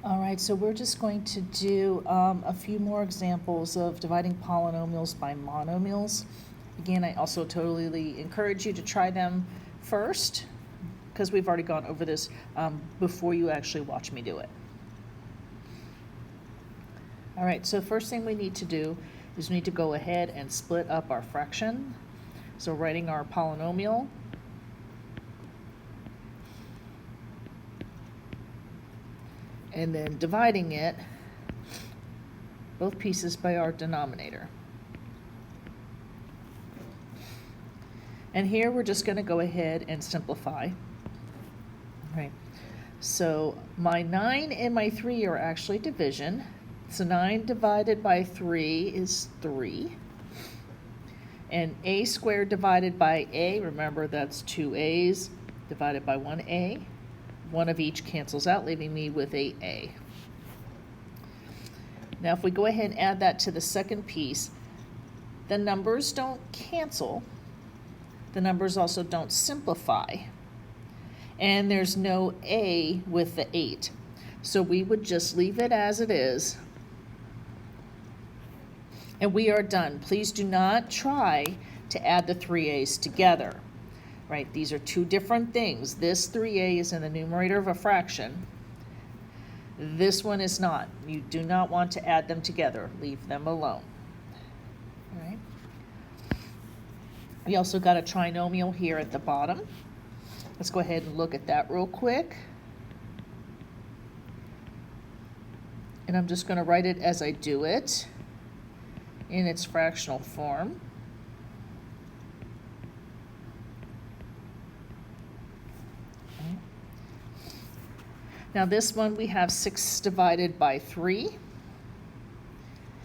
All right, so we're just going to do a few more examples of dividing polynomials by monomials. Again, I also totally encourage you to try them first, because we've already gone over this before you actually watch me do it. All right, so first thing we need to do is we need to go ahead and split up our fraction. So writing our polynomial, and then dividing it, both pieces, by our denominator. And here we're just going to go ahead and simplify. All right. So my 9 and my 3 are actually division. So 9 divided by 3 is 3. And a squared divided by a, remember that's 2 a's divided by 1a. One of each cancels out, leaving me with a. Now if we go ahead and add that to the second piece, the numbers don't cancel. The numbers also don't simplify. And there's no a with the 8. So we would just leave it as it is. And we are done. Please do not try to add the 3 a's together. Right, these are two different things. This 3a is in the numerator of a fraction. This one is not. You do not want to add them together. Leave them alone. All right. We also got a trinomial here at the bottom. Let's go ahead and look at that real quick. And I'm just going to write it as I do it in its fractional form. Now this one we have 6 divided by 3.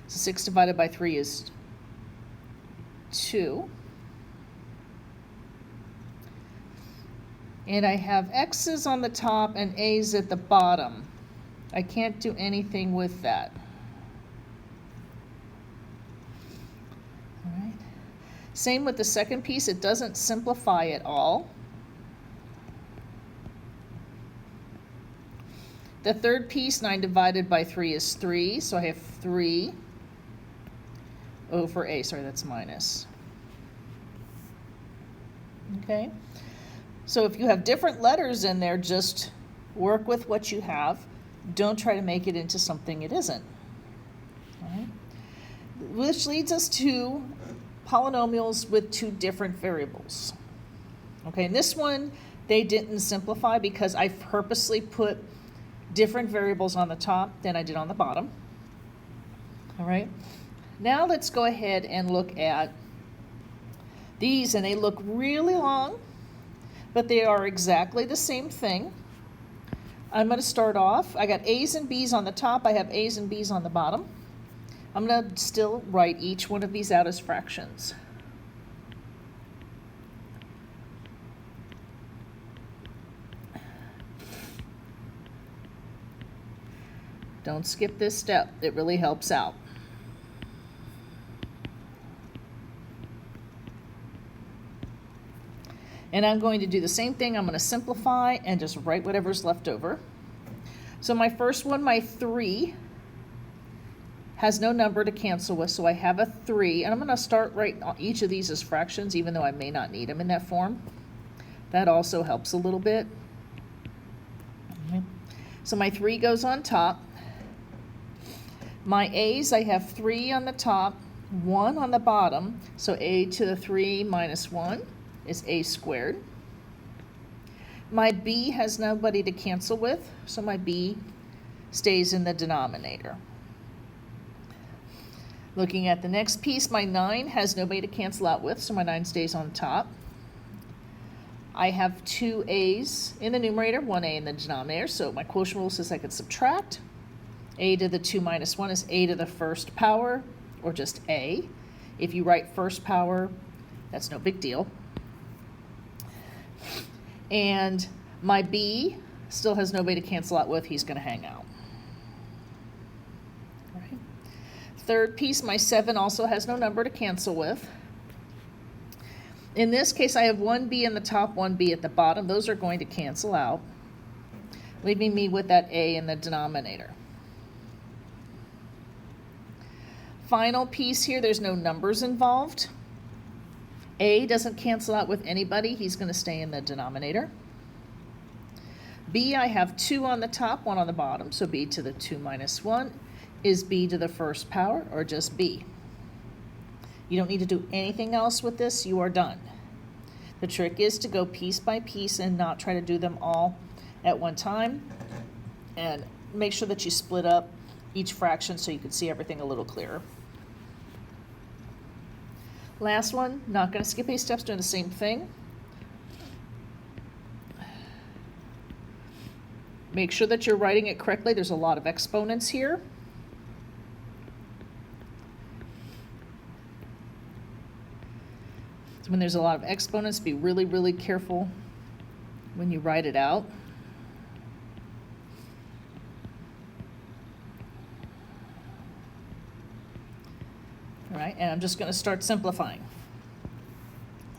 So 6 divided by 3 is 2. And I have x's on the top and a's at the bottom. I can't do anything with that. All right. Same with the second piece, it doesn't simplify at all. The third piece, 9 divided by 3 is 3, so I have 3 over a. Sorry, that's minus. Okay, so if you have different letters in there, just work with what you have. Don't try to make it into something it isn't. All right. Which leads us to polynomials with two different variables. Okay, and this one, they didn't simplify because I purposely put different variables on the top than I did on the bottom. All right, now let's go ahead and look at these, and they look really long, but they are exactly the same thing. I'm going to start off, I got a's and b's on the top, I have a's and b's on the bottom. I'm going to still write each one of these out as fractions. Don't skip this step, it really helps out. And I'm going to do the same thing. I'm going to simplify and just write whatever's left over. So my first one, my 3, has no number to cancel with, so I have a 3. And I'm going to start writing each of these as fractions, even though I may not need them in that form. That also helps a little bit. Okay. So my 3 goes on top. My a's, I have 3 on the top, 1 on the bottom, so a to the 3 minus 1 is a squared. My b has nobody to cancel with, so my b stays in the denominator. Looking at the next piece, my 9 has nobody to cancel out with, so my 9 stays on top. I have 2 a's in the numerator, 1a in the denominator, so my quotient rule says I could subtract. A to the 2 minus 1 is a to the first power, or just a. If you write first power, that's no big deal. And my b still has nobody to cancel out with, he's going to hang out. All right. Third piece, my 7 also has no number to cancel with. In this case, I have 1b in the top, 1b at the bottom. Those are going to cancel out. leaving me with that a in the denominator. Final piece here, there's no numbers involved. A doesn't cancel out with anybody. He's going to stay in the denominator. B, I have 2 on the top, 1 on the bottom. So b to the 2 minus 1 is b to the first power, or just b. You don't need to do anything else with this. You are done. The trick is to go piece by piece and not try to do them all at one time. And make sure that you split up each fraction so you can see everything a little clearer. Last one, not going to skip any steps, doing the same thing. Make sure that you're writing it correctly. There's a lot of exponents here. So when there's a lot of exponents, be really, really careful when you write it out. All right, and I'm just going to start simplifying.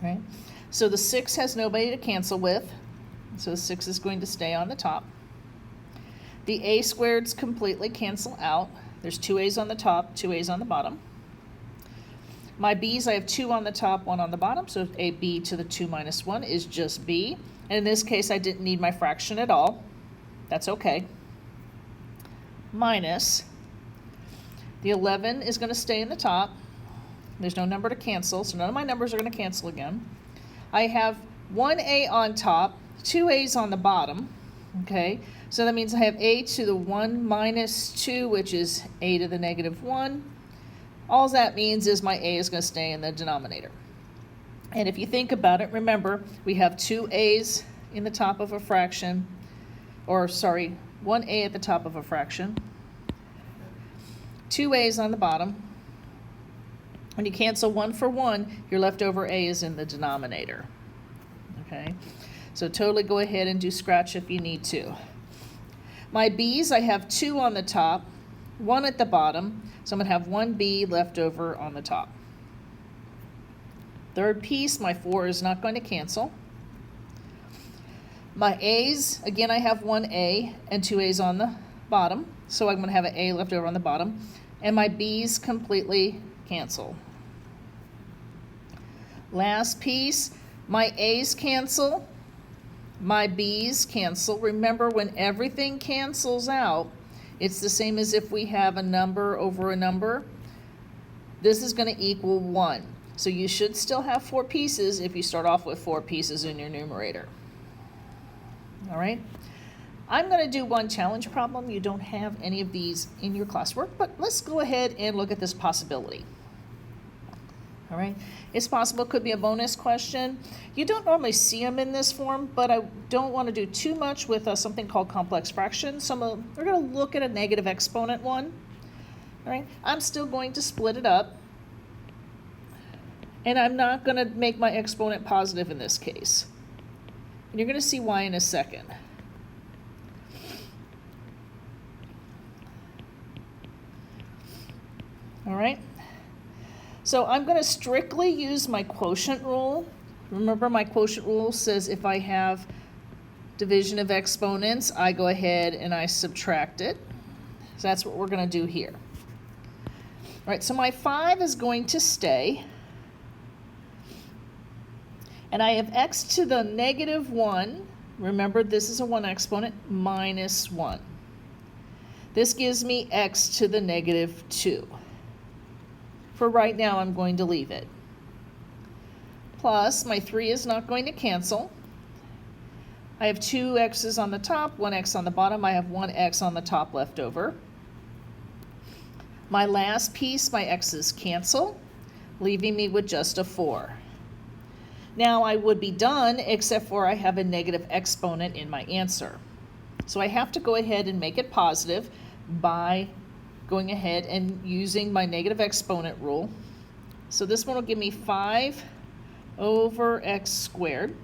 All right, so the 6 has nobody to cancel with, so the 6 is going to stay on the top. The a squareds completely cancel out. There's 2 a's on the top, 2 a's on the bottom. My b's, I have 2 on the top, 1 on the bottom, so a b to the 2 minus 1 is just b. And in this case, I didn't need my fraction at all. That's okay. Minus, the 11 is going to stay in the top. There's no number to cancel, so none of my numbers are going to cancel again. I have 1 a on top, 2 a's on the bottom, okay? So that means I have a to the 1 minus 2, which is a to the negative 1. All that means is my a is going to stay in the denominator. And if you think about it, remember, we have 2 a's in the top of a fraction, or sorry, 1 a at the top of a fraction, 2 a's on the bottom. When you cancel 1 for 1, your leftover a is in the denominator. Okay, so totally go ahead and do scratch if you need to. My b's, I have 2 on the top, 1 at the bottom, so I'm going to have 1 b left over on the top. Third piece, my 4 is not going to cancel. My a's, again, I have 1 a and 2 a's on the bottom, so I'm going to have an a left over on the bottom. And my b's completely cancel. Last piece, my a's cancel, my b's cancel. Remember, when everything cancels out, it's the same as if we have a number over a number. This is going to equal 1. So you should still have 4 pieces if you start off with 4 pieces in your numerator. All right. I'm going to do one challenge problem. You don't have any of these in your classwork, but let's go ahead and look at this possibility. All right, it's possible it could be a bonus question. You don't normally see them in this form, but I don't want to do too much with something called complex fractions. So we're going to look at a negative exponent one. All right, I'm still going to split it up, and I'm not going to make my exponent positive in this case. And you're going to see why in a second. All right, so I'm going to strictly use my quotient rule. Remember, my quotient rule says if I have division of exponents, I go ahead and I subtract it. So that's what we're going to do here. All right, so my 5 is going to stay. And I have x to the negative 1. Remember, this is a 1 exponent, minus 1. This gives me x to the negative 2. For right now, I'm going to leave it. Plus, my 3 is not going to cancel. I have 2 x's on the top, 1 x on the bottom. I have 1 x on the top left over. My last piece, my x's cancel, leaving me with just a 4. Now, I would be done, except for I have a negative exponent in my answer. So I have to go ahead and make it positive by going ahead and using my negative exponent rule. So this one will give me 5 over x squared.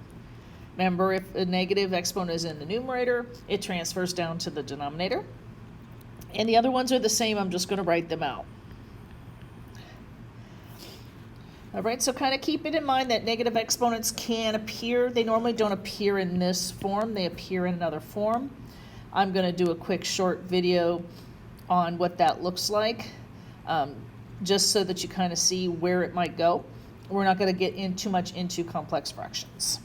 Remember, if a negative exponent is in the numerator, it transfers down to the denominator. And the other ones are the same. I'm just going to write them out. All right, so kind of keep it in mind that negative exponents can appear. They normally don't appear in this form. They appear in another form. I'm going to do a quick short video on what that looks like, just so that you kind of see where it might go. We're not going to get in too much into complex fractions.